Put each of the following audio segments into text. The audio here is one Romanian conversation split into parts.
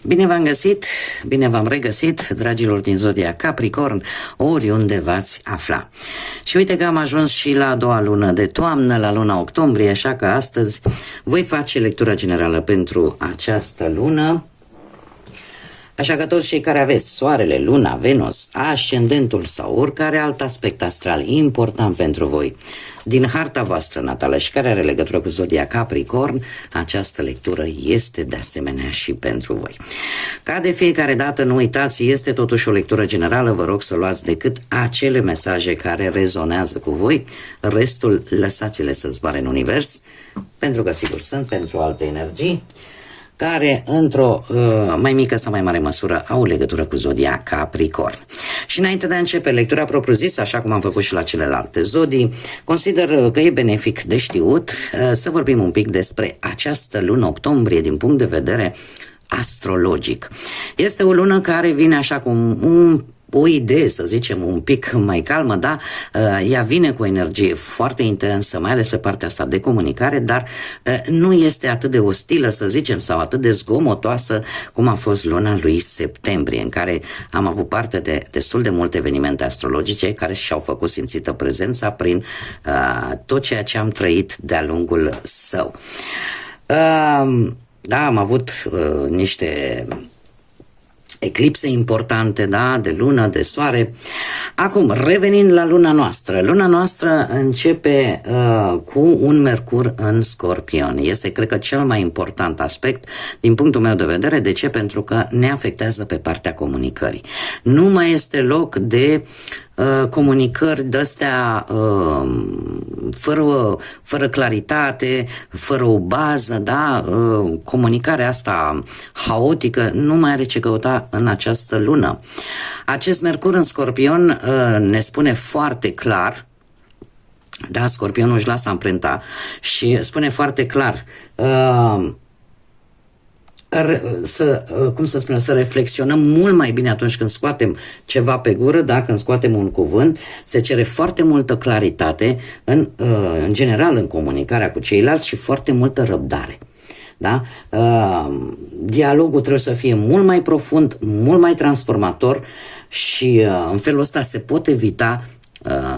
Bine v-am găsit, bine v-am regăsit, dragilor din Zodia Capricorn, oriunde v-ați afla. Și uite că am ajuns și la a doua lună de toamnă, la luna octombrie, așa că astăzi voi face lectura generală pentru această lună. Așa că toți cei care aveți Soarele, Luna, Venus, Ascendentul sau oricare alt aspect astral important pentru voi din harta voastră natală și care are legătură cu Zodia Capricorn, această lectură este de asemenea și pentru voi. Ca de fiecare dată, nu uitați, este totuși o lectură generală, vă rog să luați decât acele mesaje care rezonează cu voi, restul lăsați-le să zboare în univers, pentru că sigur sunt pentru alte energii care într-o mai mică sau mai mare măsură au legătură cu Zodia Capricorn. Și înainte de a începe lectura propriu-zisă, așa cum am făcut și la celelalte zodii, consider că e benefic de știut să vorbim un pic despre această lună octombrie din punct de vedere astrologic. Este o lună care vine așa cum o idee, să zicem, un pic mai calmă, da? Ea vine cu o energie foarte intensă, mai ales pe partea asta de comunicare, dar nu este atât de ostilă, să zicem, sau atât de zgomotoasă cum a fost luna lui septembrie, în care am avut parte de destul de multe evenimente astrologice care și-au făcut simțită prezența prin tot ceea ce am trăit de-a lungul său. Da, am avut niște eclipse importante, da, de lună, de soare. Acum, revenind la luna noastră. Luna noastră începe cu un Mercur în Scorpion. Este, cred că, cel mai important aspect din punctul meu de vedere. De ce? Pentru că ne afectează pe partea comunicării. Nu mai este loc de comunicări de-astea fără claritate, fără o bază, da? Comunicarea asta haotică nu mai are ce căuta în această lună. Acest Mercur în Scorpion ne spune foarte clar, da, Scorpionul își lasă amprenta și spune foarte clar să reflexionăm mult mai bine atunci când scoatem ceva pe gură, da? Când scoatem un cuvânt, se cere foarte multă claritate în general în comunicarea cu ceilalți și foarte multă răbdare. Da? Dialogul trebuie să fie mult mai profund, mult mai transformator și în felul ăsta se pot evita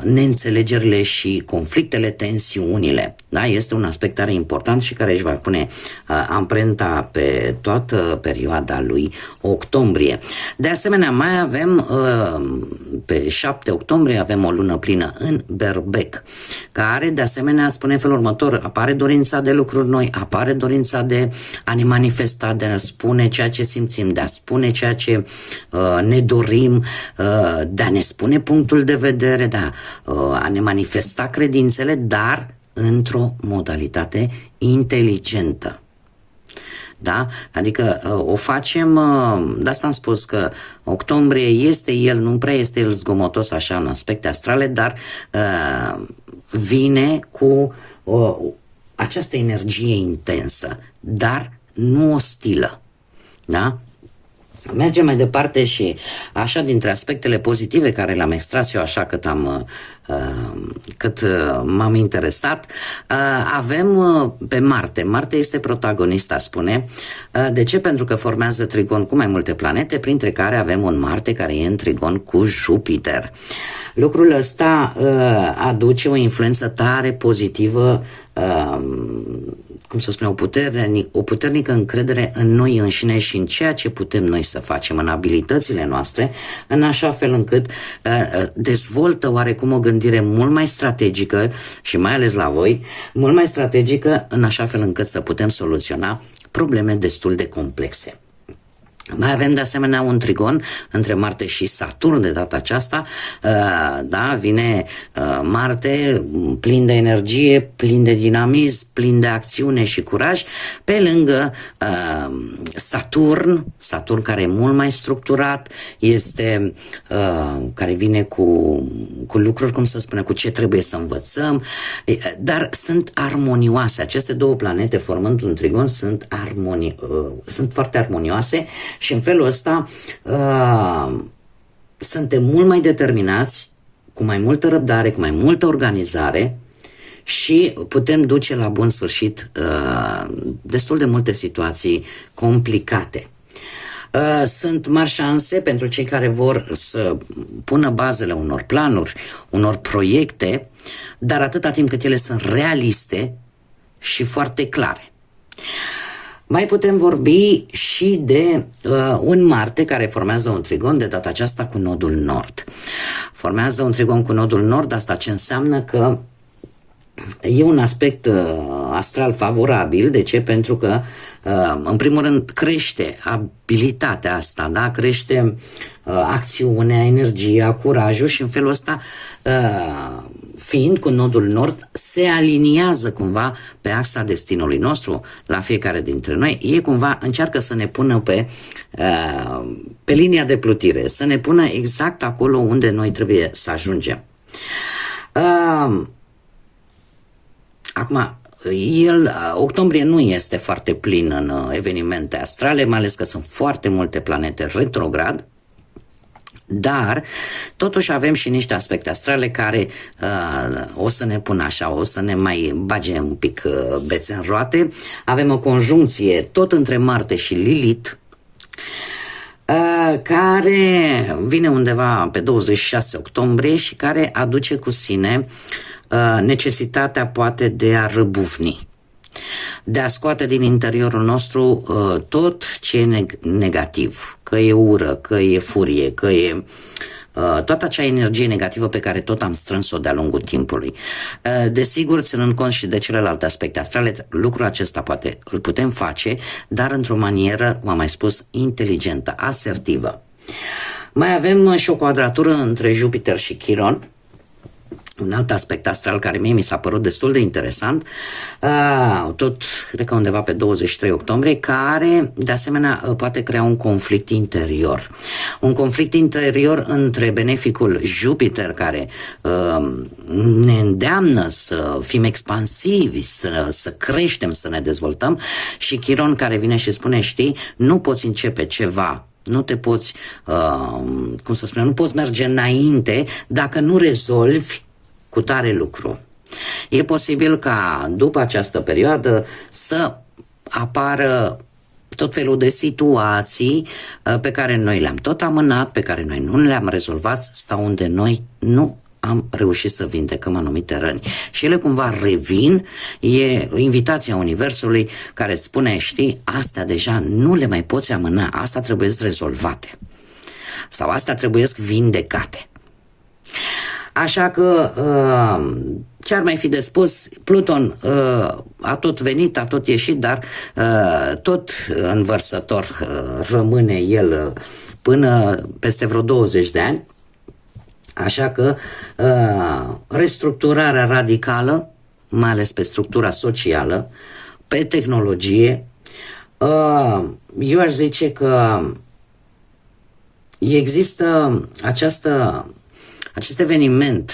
neînțelegerile și conflictele, tensiunile. Da? Este un aspect tare important și care își va pune amprenta pe toată perioada lui octombrie. De asemenea, mai avem pe 7 octombrie avem o lună plină în Berbec, care de asemenea spune în felul următor: apare dorința de lucruri noi, apare dorința de a ne manifesta, de a spune ceea ce simțim, de a spune ceea ce ne dorim, de a ne spune punctul de vedere, de a ne manifesta credințele, dar într-o modalitate inteligentă. Da? Adică o facem, de asta am spus că octombrie este el, nu prea este el zgomotos așa în aspecte astrale, dar vine cu această energie intensă, dar nu ostilă. Da? Mergem mai departe și așa dintre aspectele pozitive care le-am extras eu așa cât m-am interesat, avem pe Marte. Marte este protagonista, spune. De ce? Pentru că formează trigon cu mai multe planete, printre care avem un Marte care e în trigon cu Jupiter. Lucrul ăsta aduce o influență tare pozitivă, cum să spun, o puternică încredere în noi înșine și în ceea ce putem noi să facem, în abilitățile noastre, în așa fel încât dezvoltă oarecum o gândire mult mai strategică și mai ales la voi, mult mai strategică, în așa fel încât să putem soluționa probleme destul de complexe. Mai avem de asemenea un trigon între Marte și Saturn de data aceasta, da, vine Marte plin de energie, plin de dinamism, plin de acțiune și curaj, pe lângă Saturn care e mult mai structurat, este care vine cu lucruri, cum să spune, cu ce trebuie să învățăm, dar sunt armonioase. Aceste două planete formând un trigon sunt foarte armonioase și în felul ăsta suntem mult mai determinați, cu mai multă răbdare, cu mai multă organizare și putem duce la bun sfârșit destul de multe situații complicate. Sunt mari șanse pentru cei care vor să pună bazele unor planuri, unor proiecte, dar atâta timp cât ele sunt realiste și foarte clare. Mai putem vorbi și de un Marte care formează un trigon, de data aceasta cu nodul nord. Formează un trigon cu nodul nord, asta ce înseamnă că e un aspect astral favorabil. De ce? Pentru că, în primul rând, crește abilitatea asta, da? Crește acțiunea, energia, curajul și în felul ăsta, fiind cu nodul nord, se aliniază cumva pe axa destinului nostru la fiecare dintre noi. Ei cumva încearcă să ne pună pe linia de plutire, să ne pună exact acolo unde noi trebuie să ajungem. Acum, octombrie nu este foarte plin în evenimente astrale, mai ales că sunt foarte multe planete retrograd, dar totuși avem și niște aspecte astrale care o să ne pună așa, o să ne mai bage un pic bețe în roate. Avem o conjuncție tot între Marte și Lilith, care vine undeva pe 26 octombrie și care aduce cu sine necesitatea poate de a răbufni, de a scoate din interiorul nostru tot ce e negativ, că e ură, că e furie, că e toată acea energie negativă pe care tot am strâns-o de-a lungul timpului. Desigur, ținând cont și de celelalte aspecte astrale, lucrul acesta poate îl putem face, dar într-o manieră, cum am mai spus, inteligentă, asertivă. Mai avem și o quadratură între Jupiter și Chiron, un alt aspect astral care mie mi s-a părut destul de interesant, tot cred că undeva pe 23 octombrie, care de asemenea poate crea un conflict interior. Un conflict interior între beneficul Jupiter, care ne îndeamnă să fim expansivi, să creștem, să ne dezvoltăm, și Chiron, care vine și spune, știi, nu poți începe ceva, nu te poți, nu poți merge înainte dacă nu rezolvi cu tare lucru. E posibil ca după această perioadă să apară tot felul de situații pe care noi le-am tot amânat, pe care noi nu le-am rezolvat sau unde noi nu am reușit să vindecăm anumite răni. Și ele cumva revin, e invitația Universului care îți spune, știi, astea deja nu le mai poți amâna, astea trebuie rezolvate sau astea trebuie vindecate. Așa că, ce ar mai fi de spus, Pluton a tot venit, a tot ieșit, dar tot învărsător rămâne el până peste vreo 20 de ani. Așa că restructurarea radicală, mai ales pe structura socială, pe tehnologie, eu aș zice că există acest eveniment,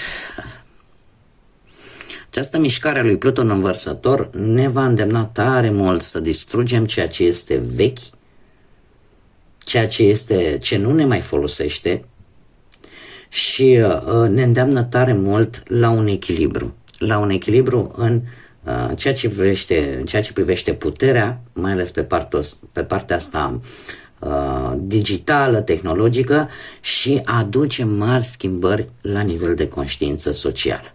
această mișcare a lui Pluton învărsător ne va îndemna tare mult să distrugem ceea ce este vechi, ceea ce nu ne mai folosește și ne îndeamnă tare mult la un echilibru în ceea ce privește puterea, mai ales pe partea asta digitală, tehnologică, și aduce mari schimbări la nivel de conștiință socială.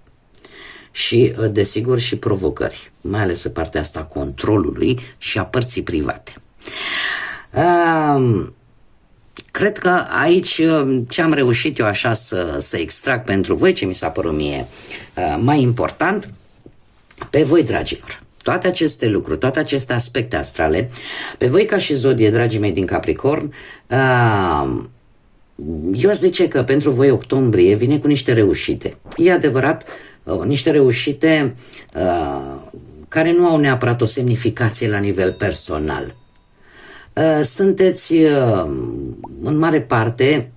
Și, desigur, și provocări, mai ales pe partea asta controlului și a părții private. Cred că aici ce am reușit eu așa să extrag pentru voi, ce mi s-a părut mie mai important, pe voi, dragilor, toate aceste lucruri, toate aceste aspecte astrale, pe voi ca și zodie, dragii mei din Capricorn, eu aș zice că pentru voi octombrie vine cu niște reușite. E adevărat, niște reușite care nu au neapărat o semnificație la nivel personal. Sunteți în mare parte,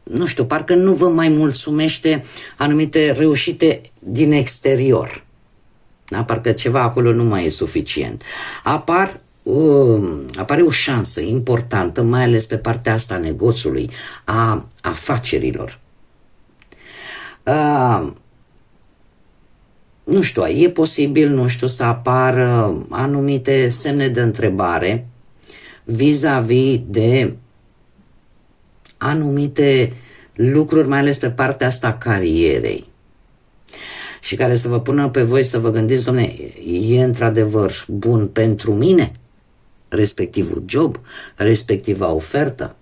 nu știu, parcă nu vă mai mulțumește anumite reușite din exterior. Da? Parcă ceva acolo nu mai e suficient. Apare o șansă importantă, mai ales pe partea asta a negoțului, a afacerilor. Nu știu, e posibil, nu știu, să apară anumite semne de întrebare vis-a-vis de anumite lucruri, mai ales pe partea asta a carierei, și care să vă pună pe voi să vă gândiți, dom'le, e într-adevăr bun pentru mine respectivul job, respectiva ofertă?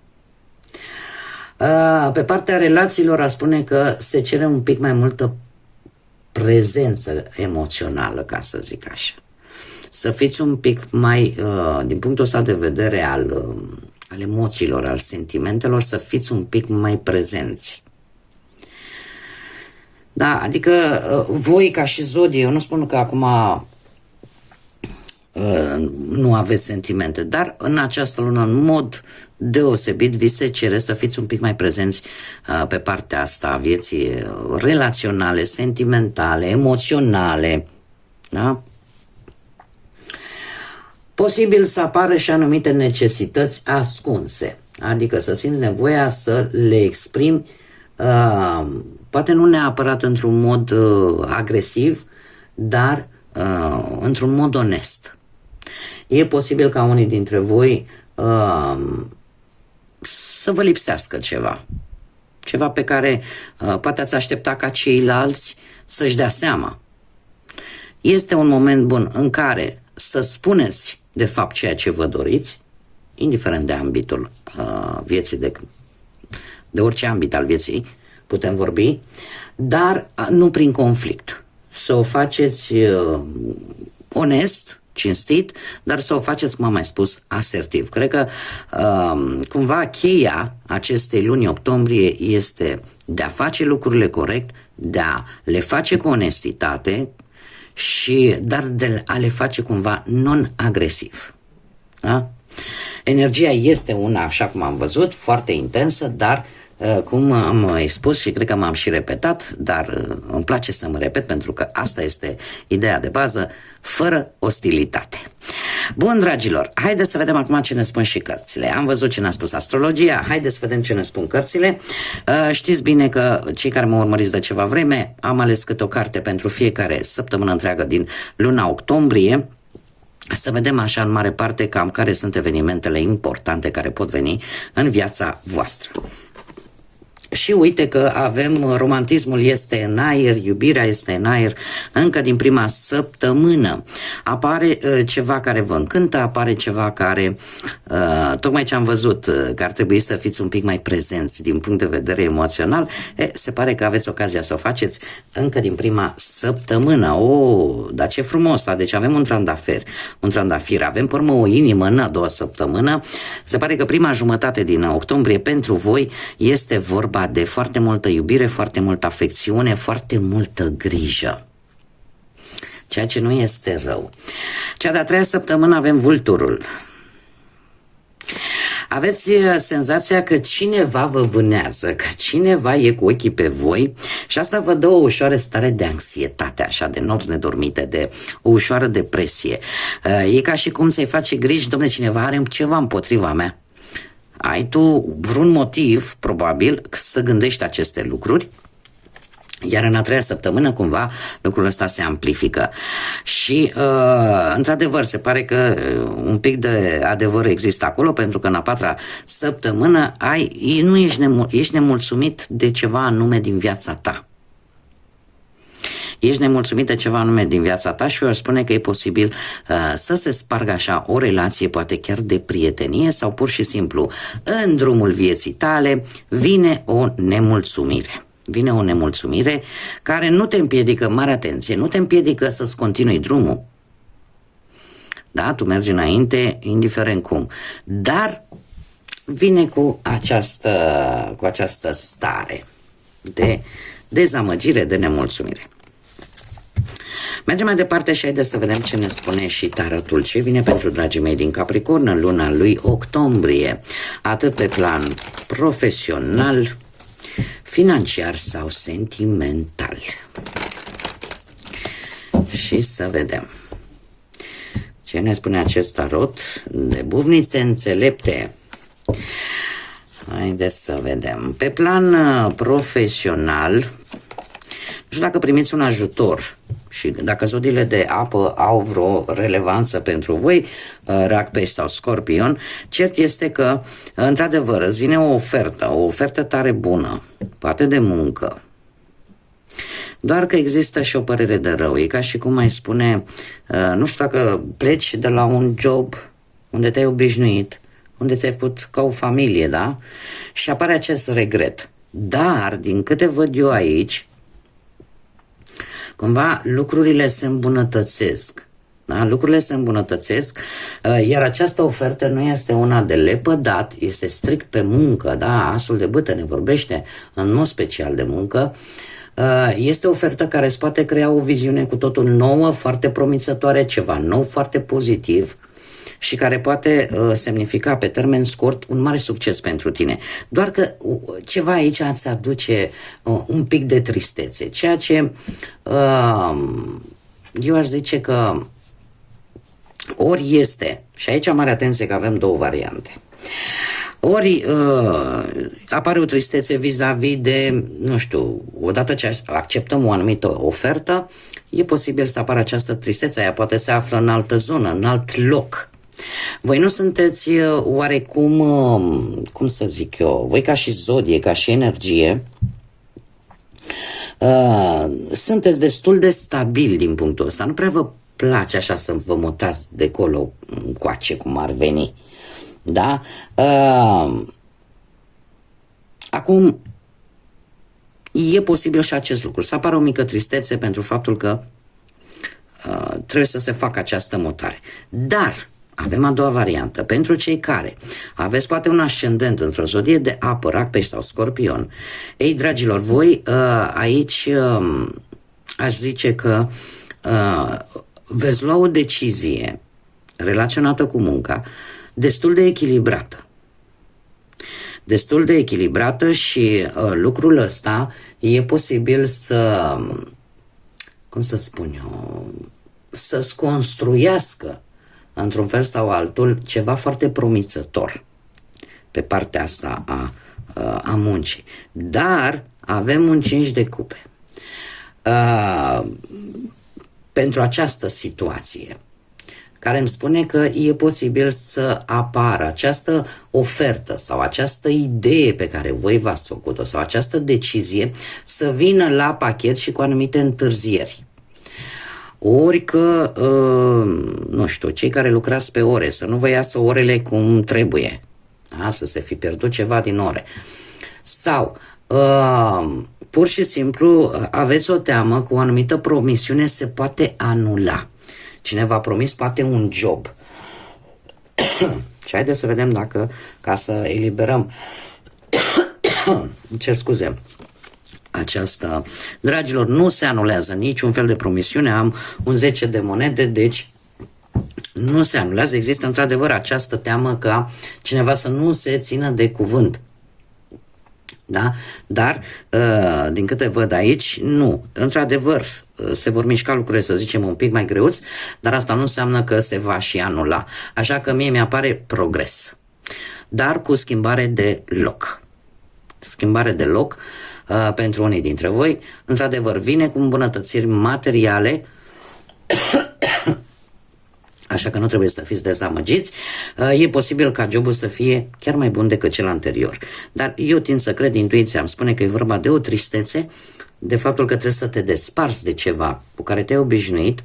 Pe partea relațiilor, aș spune că se cere un pic mai multă prezență emoțională, ca să zic așa. Să fiți un pic mai, din punctul ăsta de vedere al emoțiilor, al sentimentelor, să fiți un pic mai prezenți. Da, adică voi ca și zodie, eu nu spun că acum nu aveți sentimente, dar în această lună, în mod deosebit, vi se cere să fiți un pic mai prezenți pe partea asta a vieții relaționale, sentimentale, emoționale, da? Posibil să apară și anumite necesități ascunse, adică să simți nevoia să le exprimi, poate nu neapărat într-un mod agresiv, dar într-un mod onest. E posibil ca unii dintre voi să vă lipsească ceva pe care poate ați aștepta ca ceilalți să-și dea seama. Este un moment bun în care să spuneți de fapt ceea ce vă doriți, indiferent de ambitul vieții, de orice ambit al vieții putem vorbi, dar nu prin conflict. Să o faceți onest, cinstit, dar să o faceți, cum am mai spus, asertiv. Cred că cumva cheia acestei luni octombrie este de a face lucrurile corect, de a le face cu onestitate, dar de a le face cumva non-agresiv. Da? Energia este una, așa cum am văzut, foarte intensă, dar cum am mai spus și cred că m-am și repetat, dar îmi place să mă repet pentru că asta este ideea de bază, fără ostilitate. Bun, dragilor, haideți să vedem acum ce ne spun și cărțile. Am văzut ce ne-a spus astrologia, haideți să vedem ce ne spun cărțile. Știți bine că cei care mă urmăriți de ceva vreme, am ales câte o carte pentru fiecare săptămână întreagă din luna octombrie. Să vedem așa în mare parte cam care sunt evenimentele importante care pot veni în viața voastră. Și uite că avem, romantismul este în aer, iubirea este în aer, încă din prima săptămână. Apare ceva care vă încântă, apare ceva care, tocmai ce am văzut, că ar trebui să fiți un pic mai prezenți din punct de vedere emoțional, se pare că aveți ocazia să o faceți încă din prima săptămână. Dar ce frumos, deci avem un trandafir, avem pe urmă o inimă în a doua săptămână. Se pare că prima jumătate din octombrie pentru voi este vorba de foarte multă iubire, foarte multă afecțiune, foarte multă grijă. Ceea ce nu este rău. Cea de-a treia săptămână avem vulturul. Aveți senzația că cineva vă vânează, că cineva e cu ochii pe voi și asta vă dă o ușoară stare de anxietate, așa, de nopți nedormite, de o ușoară depresie. E ca și cum să-i face griji, dom'le, cineva are ceva împotriva mea. Ai tu vreun motiv, probabil, să gândești aceste lucruri, iar în a treia săptămână, cumva, lucrul ăsta se amplifică. Și, într-adevăr, se pare că un pic de adevăr există acolo, pentru că în a patra săptămână ești nemulțumit de ceva anume din viața ta. Ești nemulțumit de ceva anume din viața ta și eu aș spune că e posibil să se spargă așa o relație, poate chiar de prietenie sau pur și simplu în drumul vieții tale vine o nemulțumire. Vine o nemulțumire care nu te împiedică, mare atenție, nu te împiedică să-ți continui drumul. Da, tu mergi înainte, indiferent cum. Dar vine cu această stare de dezamăgire, de nemulțumire. Mergem mai departe și haideți să vedem ce ne spune și tarotul. Ce vine pentru dragii mei din Capricorn în luna lui octombrie, atât pe plan profesional, financiar sau sentimental. Și să vedem ce ne spune acest tarot de bufnițe înțelepte. Haideți să vedem. Pe plan profesional, nu știu dacă primiți un ajutor și dacă zodiile de apă au vreo relevanță pentru voi, Rac, Pești sau Scorpion, cert este că, într-adevăr, îți vine o ofertă tare bună, poate de muncă, doar că există și o părere de rău. E ca și cum mai spune, nu știu, dacă pleci de la un job unde te-ai obișnuit, unde ți-ai făcut ca o familie, da? Și apare acest regret. Dar, din câte văd eu aici, cumva lucrurile se îmbunătățesc. Da? Lucrurile se îmbunătățesc, iar această ofertă nu este una de lepădat, este strict pe muncă, da? Asul de bâtă ne vorbește în mod special de muncă. Este o ofertă care îți poate crea o viziune cu totul nouă, foarte promițătoare, ceva nou, foarte pozitiv și care poate semnifica pe termen scurt un mare succes pentru tine. Doar că ceva aici îți aduce un pic de tristețe, ceea ce eu aș zice că ori este, și aici mare atenție că avem două variante, ori apare o tristețe vis-a-vis de, nu știu, odată ce acceptăm o anumită ofertă, e posibil să apară această tristețe, aia poate se află în altă zonă, în alt loc. Voi nu sunteți oarecum, cum să zic eu, voi ca și zodie, ca și energie, sunteți destul de stabili din punctul ăsta, nu prea vă place așa să vă mutați de colo încoace, cum ar veni. Da? Acum, e posibil și acest lucru, să apară o mică tristețe pentru faptul că trebuie să se facă această mutare. Dar avem a doua variantă. Pentru cei care aveți poate un ascendent într-o zodie de apă, Rac, Pești sau Scorpion, ei, dragilor, voi aici aș zice că veți lua o decizie relaționată cu munca destul de echilibrată. Destul de echilibrată și lucrul ăsta e posibil să, cum să spun eu, să-ți construiască într-un fel sau altul ceva foarte promițător pe partea asta a muncii. Dar avem un 5 de cupe pentru această situație, care îmi spune că e posibil să apară această ofertă sau această idee pe care voi v-ați făcut-o sau această decizie să vină la pachet și cu anumite întârzieri. Ori că, nu știu, cei care lucrați pe ore, să nu vă iasă orele cum trebuie, da? Să se fi pierdut ceva din ore. Sau, pur și simplu, aveți o teamă că o anumită promisiune se poate anula. Cineva a promis poate un job. Și haideți să vedem dacă, ca să eliberăm, cer scuze, aceasta, dragilor, nu se anulează niciun fel de promisiune, am un 10 de monede, deci nu se anulează, există într-adevăr această teamă ca cineva să nu se țină de cuvânt. Da? Dar, din câte văd aici, nu. Într-adevăr, se vor mișca lucrurile, să zicem, un pic mai greuți, dar asta nu înseamnă că se va și anula. Așa că mie mi-apare progres. Dar cu schimbare de loc. Schimbare de loc pentru unii dintre voi. Într-adevăr, vine cu îmbunătățiri materiale, așa că nu trebuie să fiți dezamăgiți. E posibil ca jobul să fie chiar mai bun decât cel anterior. Dar eu tind să cred, intuiția îmi spune că e vorba de o tristețe, de faptul că trebuie să te desparți de ceva cu care te-ai obișnuit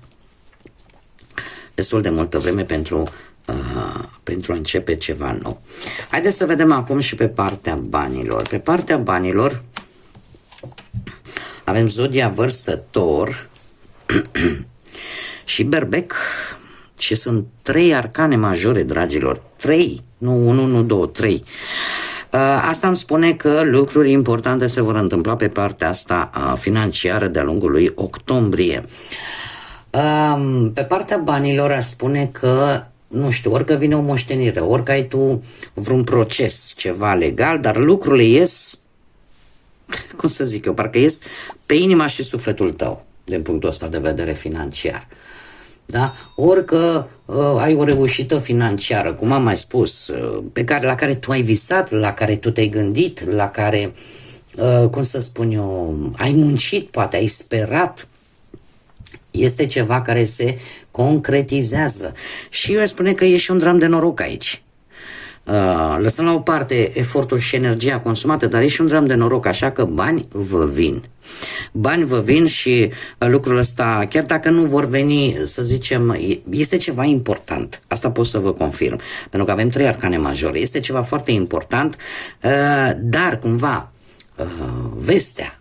destul de multă vreme pentru a începe ceva nou. Haideți să vedem acum și pe partea banilor. Pe partea banilor avem zodia Vărsător și Berbec. Și sunt 3 arcane majore, dragilor. 3, nu 1, nu 2, 3. Asta îmi spune că lucruri importante se vor întâmpla pe partea asta financiară de-a lungul lui octombrie. Pe partea banilor aș spune că, nu știu, ori că vine o moștenire, ori că ai tu vreun proces, ceva legal, dar lucrurile ies, cum să zic eu, parcă ies pe inima și sufletul tău, din punctul ăsta de vedere financiar. Da? Ori că ai o reușită financiară, cum am mai spus, la care tu ai visat, la care tu te-ai gândit, la care, cum să spun eu, ai muncit, poate ai sperat. Este ceva care se concretizează. Și eu aș spune că e și un dram de noroc aici. Lăsăm la o parte efortul și energia consumată, dar e și un dram de noroc, așa că bani vă vin. Bani vă vin și lucrul ăsta, chiar dacă nu vor veni, să zicem, este ceva important. Asta pot să vă confirm, pentru că avem 3 arcane majore. Este ceva foarte important, dar cumva vestea,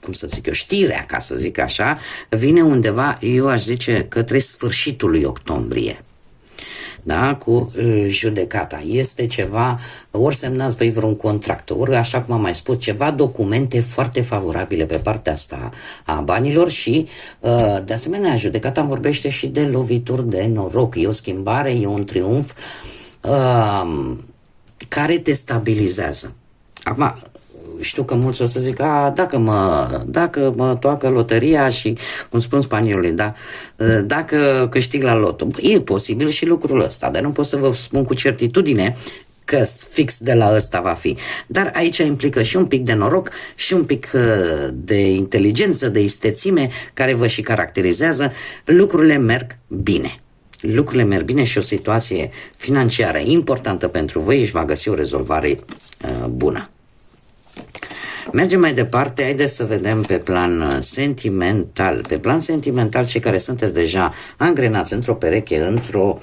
cum să zic eu, știrea, ca să zic așa, vine undeva, eu aș zice, către sfârșitul lui octombrie. Da, cu judecata. Este ceva, ori semnați voi vreun contract, ori, așa cum am mai spus, ceva documente foarte favorabile pe partea asta a banilor și, de asemenea, judecata vorbește și de lovituri de noroc. E o schimbare, e un triumf care te stabilizează. Acum, știu că mulți o să zic, dacă mă toacă loteria și, cum spun spaniolii, da, dacă câștig la loto. E posibil și lucrul ăsta, dar nu pot să vă spun cu certitudine că fix de la ăsta va fi. Dar aici implică și un pic de noroc și un pic de inteligență, de istețime, care vă și caracterizează. Lucrurile merg bine. Lucrurile merg bine și o situație financiară importantă pentru voi își va găsi o rezolvare bună. Mergem mai departe, haideți să vedem pe plan sentimental. Pe plan sentimental, cei care sunteți deja angrenați într-o pereche, într-o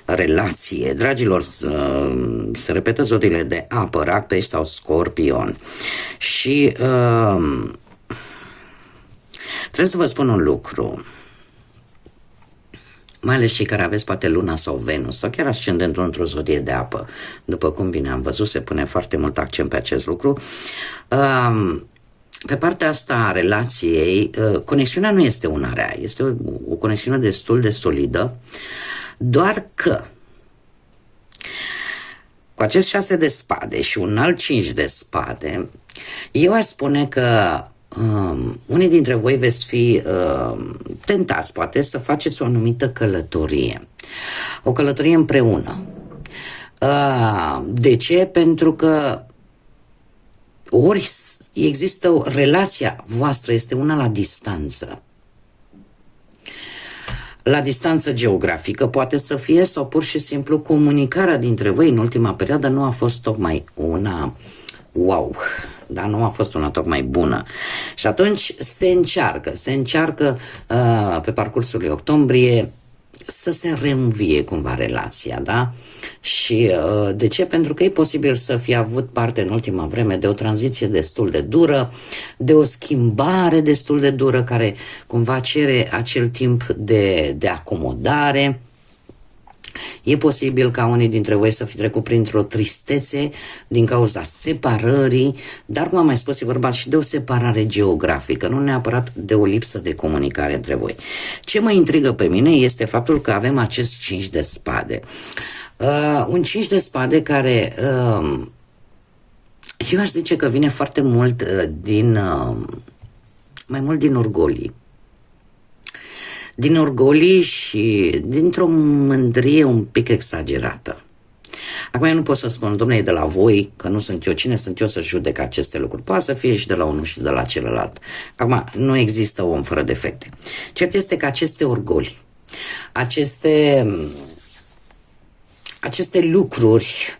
relație, dragilor, se repetă zodiile de apă, Rac, Pești sau Scorpion. Și trebuie să vă spun un lucru. Mai ales cei care aveți poate Luna sau Venus sau chiar ascendentul într-o zodie de apă. După cum bine am văzut, se pune foarte mult accent pe acest lucru. Pe partea asta a relației, conexiunea nu este una rea, este o conexiune destul de solidă, doar că cu acest 6 de spade și un alt 5 de spade, eu aș spune că unii dintre voi veți fi tentați, poate, să faceți o anumită călătorie. O călătorie împreună. De ce? Pentru că ori există relația voastră, este una la distanță. La distanță geografică poate să fie, sau pur și simplu comunicarea dintre voi în ultima perioadă nu a fost tocmai una wow, dar nu a fost una tocmai bună. Și atunci se încearcă pe parcursul lui octombrie să se reînvie cumva relația, da? Și de ce? Pentru că e posibil să fie avut parte în ultima vreme de o tranziție destul de dură, de o schimbare destul de dură care cumva cere acel timp de acomodare. E posibil ca unii dintre voi să fi trecut printr-o tristețe din cauza separării, dar, cum am mai spus, e vorba și de o separare geografică, nu neapărat de o lipsă de comunicare între voi. Ce mă intrigă pe mine este faptul că avem acest 5 de spade. Un 5 de spade care, eu aș zice că vine foarte mult mai mult din orgolii. Din orgolii și dintr-o mândrie un pic exagerată. Acum eu nu pot să spun, dom'le, e de la voi, că nu sunt eu. Cine sunt eu să judec aceste lucruri? Poate să fie și de la unul și de la celălalt. Acum, nu există om fără defecte. Cert este că aceste orgolii, aceste lucruri,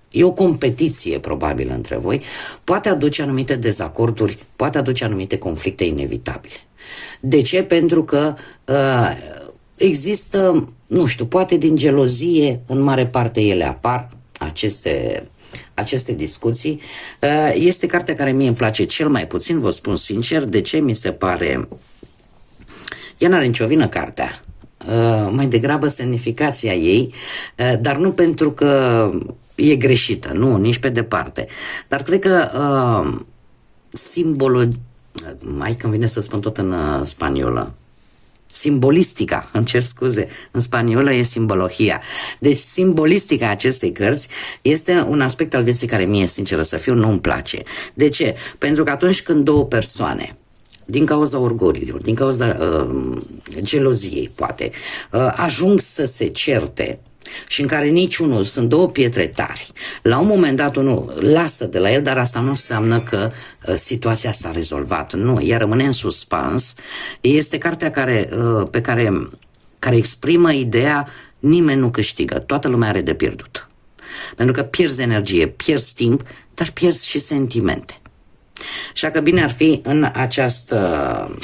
e o competiție probabil între voi, poate aduce anumite dezacorduri, poate aduce anumite conflicte inevitabile. De ce? Pentru că există, nu știu, poate din gelozie, în mare parte ele apar, aceste discuții. Este cartea care mie îmi place cel mai puțin, vă spun sincer. De ce? Mi se pare, ea n-are nicio vină cartea, mai degrabă semnificația ei, dar nu pentru că e greșită, nu, nici pe departe. Dar cred că mai când vine să spun tot în spaniolă, simbolistica, îmi cer scuze, în spaniolă e simbolohia. Deci simbolistica acestei cărți este un aspect al vieții care mie, sinceră să fiu, nu îmi place. De ce? Pentru că atunci când două persoane, din cauza orgolilor, din cauza geloziei, poate, ajung să se certe, și în care niciunul, sunt două pietre tari, la un moment dat unul lasă de la el, dar asta nu înseamnă că situația s-a rezolvat. Nu, ea rămâne în suspans. Este cartea care exprimă ideea nimeni nu câștigă, toată lumea are de pierdut. Pentru că pierzi energie, pierzi timp, dar pierzi și sentimente. Așa că bine ar fi în această,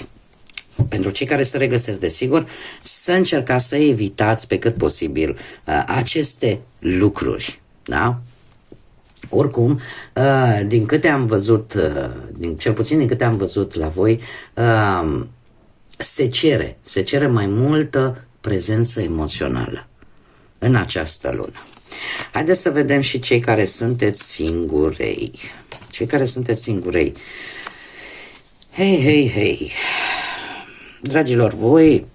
pentru cei care se regăsesc, desigur, să încercați să evitați pe cât posibil aceste lucruri. Da? Oricum, din câte am văzut, cel puțin din câte am văzut la voi, se cere mai multă prezență emoțională în această lună. Haideți să vedem și cei care sunteți singurei. Cei care sunteți singurei. Hei. Dragilor, voi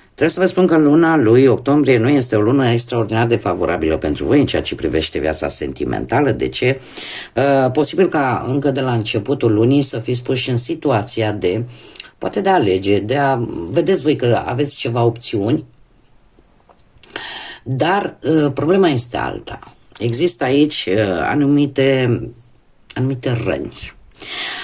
trebuie să vă spun că luna lui octombrie nu este o lună extraordinar de favorabilă pentru voi în ceea ce privește viața sentimentală. De ce? Posibil ca încă de la începutul lunii să fiți puși în situația de, poate de a alege, vedeți voi că aveți ceva opțiuni, dar problema este alta. Există aici anumite răni.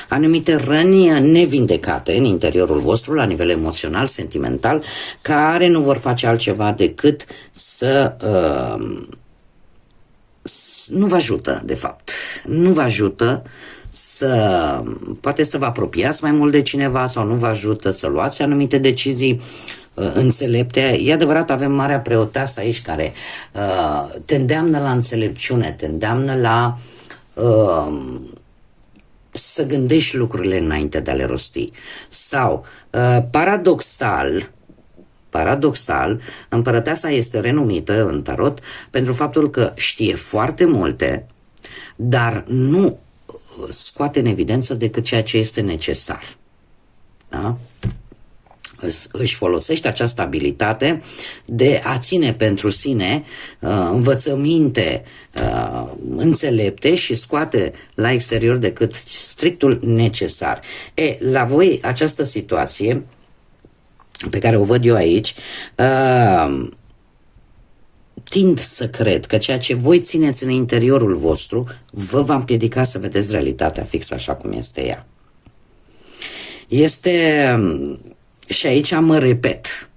Anumite răni nevindecate în interiorul vostru, la nivel emoțional, sentimental, care nu vor face altceva decât să nu vă ajută, de fapt. Nu vă ajută poate să vă apropiați mai mult de cineva sau nu vă ajută să luați anumite decizii înțelepte. E adevărat, avem Marea Preoteasă aici care te îndeamnă la înțelepciune, te îndeamnă la să gândești lucrurile înainte de a le rosti. Sau, paradoxal, împărăteasa este renumită în tarot pentru faptul că știe foarte multe, dar nu scoate în evidență decât ceea ce este necesar. Da? Își folosește această abilitate de a ține pentru sine învățăminte înțelepte și scoate la exterior decât strictul necesar. La voi această situație pe care o văd eu aici, tind să cred că ceea ce voi țineți în interiorul vostru vă va împiedica să vedeți realitatea fix așa cum este ea. Și aici mă repet,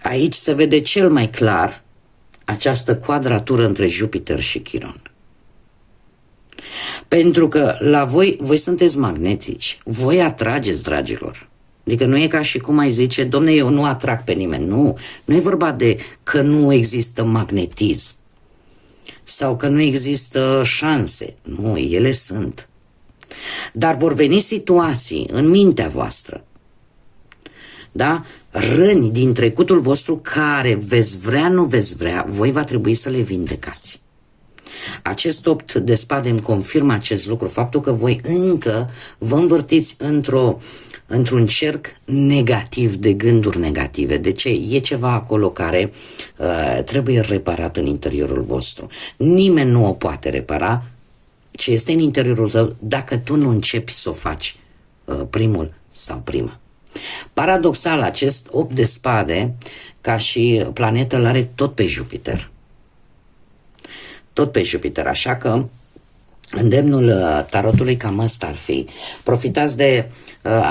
aici se vede cel mai clar această quadratură între Jupiter și Chiron. Pentru că la voi sunteți magnetici, voi atrageți, dragilor. Adică nu e ca și cum ai zice, domne, eu nu atrag pe nimeni. Nu e vorba de că nu există magnetism sau că nu există șanse. Nu, ele sunt. Dar vor veni situații în mintea voastră, da? Răni din trecutul vostru care veți vrea, nu veți vrea, voi va trebui să le vindecați. Acest 8 de spade îmi confirmă acest lucru, faptul că voi încă vă învârtiți într-un cerc negativ, de gânduri negative. De ce? E ceva acolo care trebuie reparat în interiorul vostru. Nimeni nu o poate repara ce este în interiorul tău dacă tu nu începi să o faci primul sau prima. Paradoxal, acest 8 de spade, ca și planetă, îl are tot pe Jupiter. Tot pe Jupiter, așa că îndemnul tarotului cam ăsta ar fi. Profitați de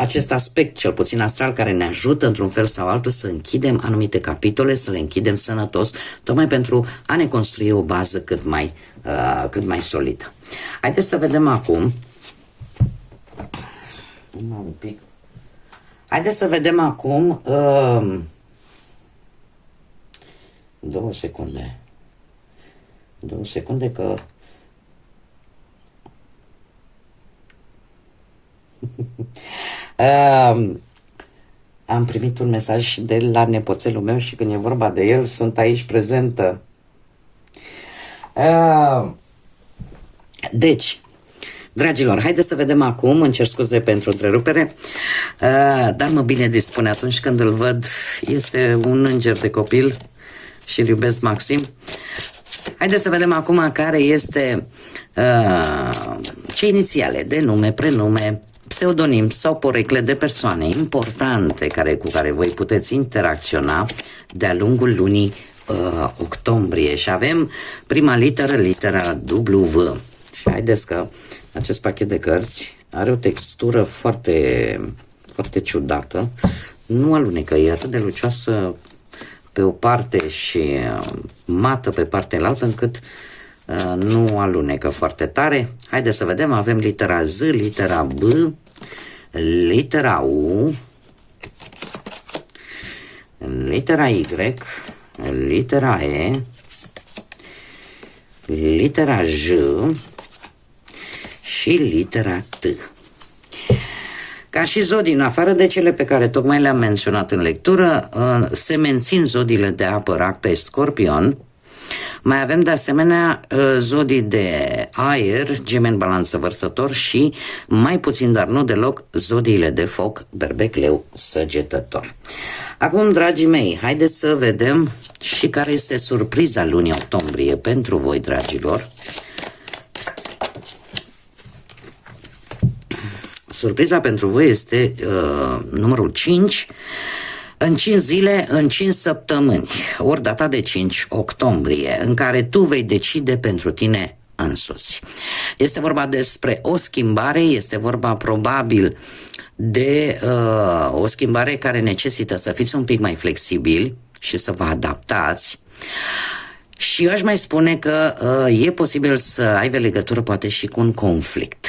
acest aspect, cel puțin astral, care ne ajută într-un fel sau altul să închidem anumite capitole, să le închidem sănătos, tocmai pentru a ne construi o bază cât mai solidă. Haideți să vedem acum. Haideți să vedem acum 2 secunde. 2 secunde că am primit un mesaj de la nepoțelul meu și când e vorba de el sunt aici prezentă. Deci, dragilor, haideți să vedem acum, îmi cer scuze pentru întrerupere, dar mă bine dispune atunci când îl văd, este un înger de copil și îl iubesc maxim. Haideți să vedem acum care este ce inițiale de nume, prenume, pseudonim sau porecle de persoane importante cu care voi puteți interacționa de-a lungul lunii octombrie. Și avem prima literă, litera W. Și haideți că acest pachet de cărți are o textură foarte, foarte ciudată. Nu alunecă, e atât de lucioasă pe o parte și mată pe partea cealaltă, încât nu alunecă foarte tare. Haideți să vedem, avem litera Z, litera B, litera U, litera Y, litera E, litera J și litera T. Ca și zodii, în afară de cele pe care tocmai le-am menționat în lectură, se mențin zodiile de apă, rac, pești, scorpion. Mai avem de asemenea zodii de aer, gemeni, balanță, vărsător și, mai puțin, dar nu deloc, zodiile de foc, berbec, leu, săgetător. Acum, dragii mei, haideți să vedem și care este surpriza lunii octombrie pentru voi, dragilor. Surpriza pentru voi este numărul 5, în 5 zile, în 5 săptămâni, ori data de 5 octombrie, în care tu vei decide pentru tine însuți. Este vorba despre o schimbare, este vorba probabil de o schimbare care necesită să fiți un pic mai flexibili și să vă adaptați. Și eu aș mai spune că e posibil să aibă legătură poate și cu un conflict.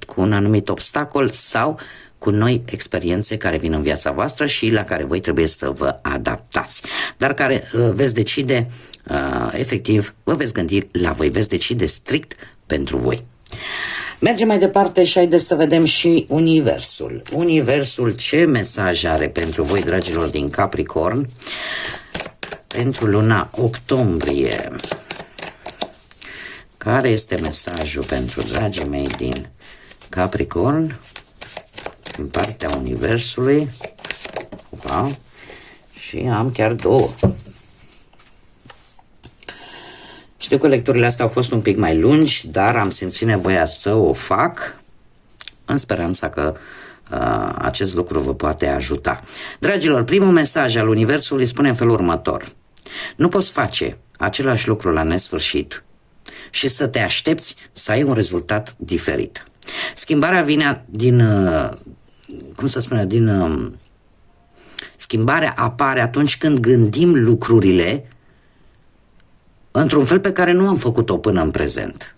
Cu un anumit obstacol sau cu noi experiențe care vin în viața voastră și la care voi trebuie să vă adaptați, dar care veți decide efectiv, vă veți gândi la voi, veți decide strict pentru voi. Mergem mai departe și haideți să vedem și Universul. Universul, ce mesaj are pentru voi, dragilor din Capricorn, pentru luna octombrie? Care este mesajul pentru dragii mei din Capricorn în partea Universului? Opa. Și am chiar două. Știu că lecturile astea au fost un pic mai lungi, dar am simțit nevoia să o fac în speranța că acest lucru vă poate ajuta. Dragilor, primul mesaj al Universului spune în felul următor: nu poți face același lucru la nesfârșit și să te aștepți să ai un rezultat diferit. Schimbarea vine schimbarea apare atunci când gândim lucrurile într-un fel pe care nu am făcut-o până în prezent.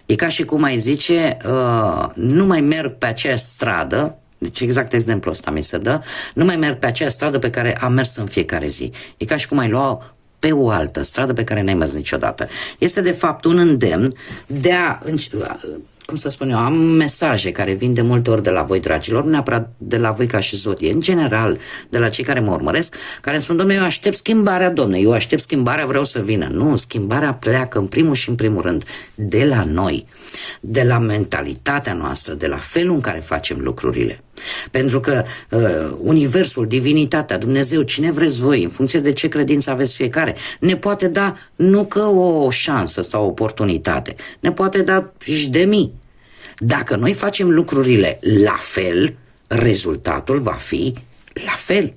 E ca și cum ai zice, nu mai merg pe aceeași stradă, deci exact exemplul ăsta mi se dă, nu mai merg pe aceeași stradă pe care am mers în fiecare zi. E ca și cum ai lua pe o altă stradă pe care n-ai mers niciodată. Este de fapt un îndemn de a, cum să spun eu, am mesaje care vin de multe ori de la voi, dragilor, nu neapărat de la voi ca și zodie, în general, de la cei care mă urmăresc, care îmi spun: dom'le, eu aștept schimbarea, dom'le, eu aștept schimbarea, vreau să vină. Nu, schimbarea pleacă în primul și în primul rând de la noi, de la mentalitatea noastră, de la felul în care facem lucrurile. Pentru că Universul, Divinitatea, Dumnezeu, cine vreți voi, în funcție de ce credință aveți fiecare, ne poate da nu că o șansă sau o oportunitate, ne poate da și de mii. Dacă noi facem lucrurile la fel, rezultatul va fi la fel.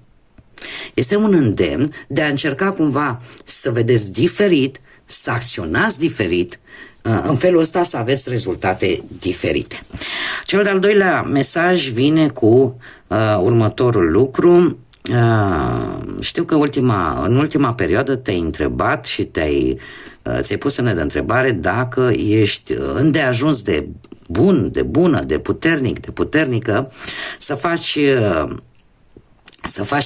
Este un îndemn de a încerca cumva să vedeți diferit, să acționați diferit, în felul ăsta să aveți rezultate diferite. Cel de-al doilea mesaj vine cu următorul lucru. Știu că în ultima perioadă te-ai întrebat și ți-ai pus semne de întrebare dacă ești îndeajuns de bun, de bună, de puternic, de puternică să faci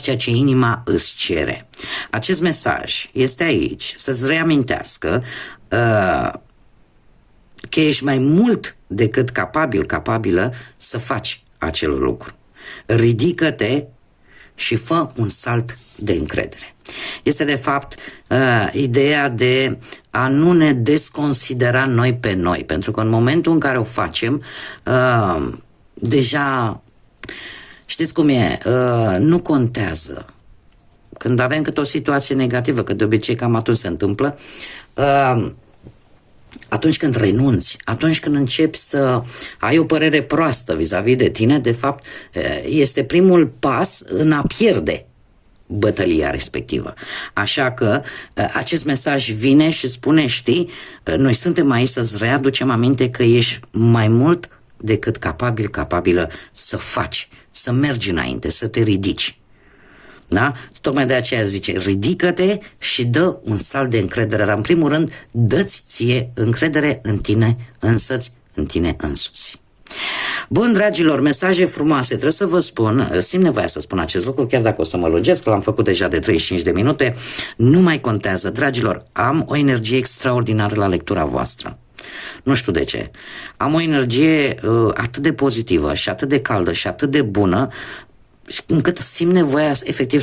ceea ce inima îți cere. Acest mesaj este aici să-ți reamintească că ești mai mult decât capabilă să faci acel lucru. Ridică-te și fă un salt de încredere. Este de fapt ideea de a nu ne desconsidera noi pe noi, pentru că în momentul în care o facem, deja știți cum e, nu contează. Când avem câte o situație negativă, că de obicei cam atunci se întâmplă, atunci când renunți, atunci când începi să ai o părere proastă vis-a-vis de tine, de fapt, este primul pas în a pierde bătălia respectivă. Așa că acest mesaj vine și spune, știi, noi suntem aici să-ți readucem aminte că ești mai mult decât capabilă să faci, să mergi înainte, să te ridici. Da? Tocmai de aceea zice, ridică-te și dă un salt de încredere. Dar în primul rând, dă-ți ție încredere în tine însăți, în tine însuți. Bun, dragilor, mesaje frumoase. Trebuie să vă spun, simt nevoia să spun acest lucru, chiar dacă o să mă lungesc, că l-am făcut deja de 35 de minute. Nu mai contează, dragilor, am o energie extraordinară la lectura voastră. Nu știu de ce. Am o energie atât de pozitivă și atât de caldă și atât de bună, încât simt nevoia efectiv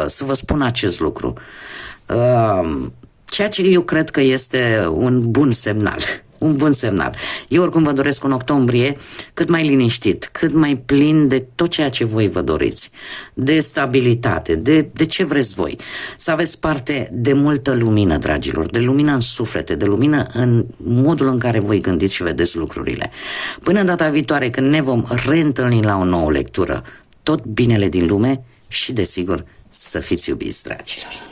să vă spun acest lucru. Ceea ce eu cred că este un bun semnal. Un bun semnal. Eu oricum vă doresc un octombrie cât mai liniștit, cât mai plin de tot ceea ce voi vă doriți. De stabilitate, de ce vreți voi. Să aveți parte de multă lumină, dragilor, de lumină în suflete, de lumină în modul în care voi gândiți și vedeți lucrurile. Până data viitoare, când ne vom reîntâlni la o nouă lectură, tot binele din lume și, desigur, să fiți iubiți, dragilor.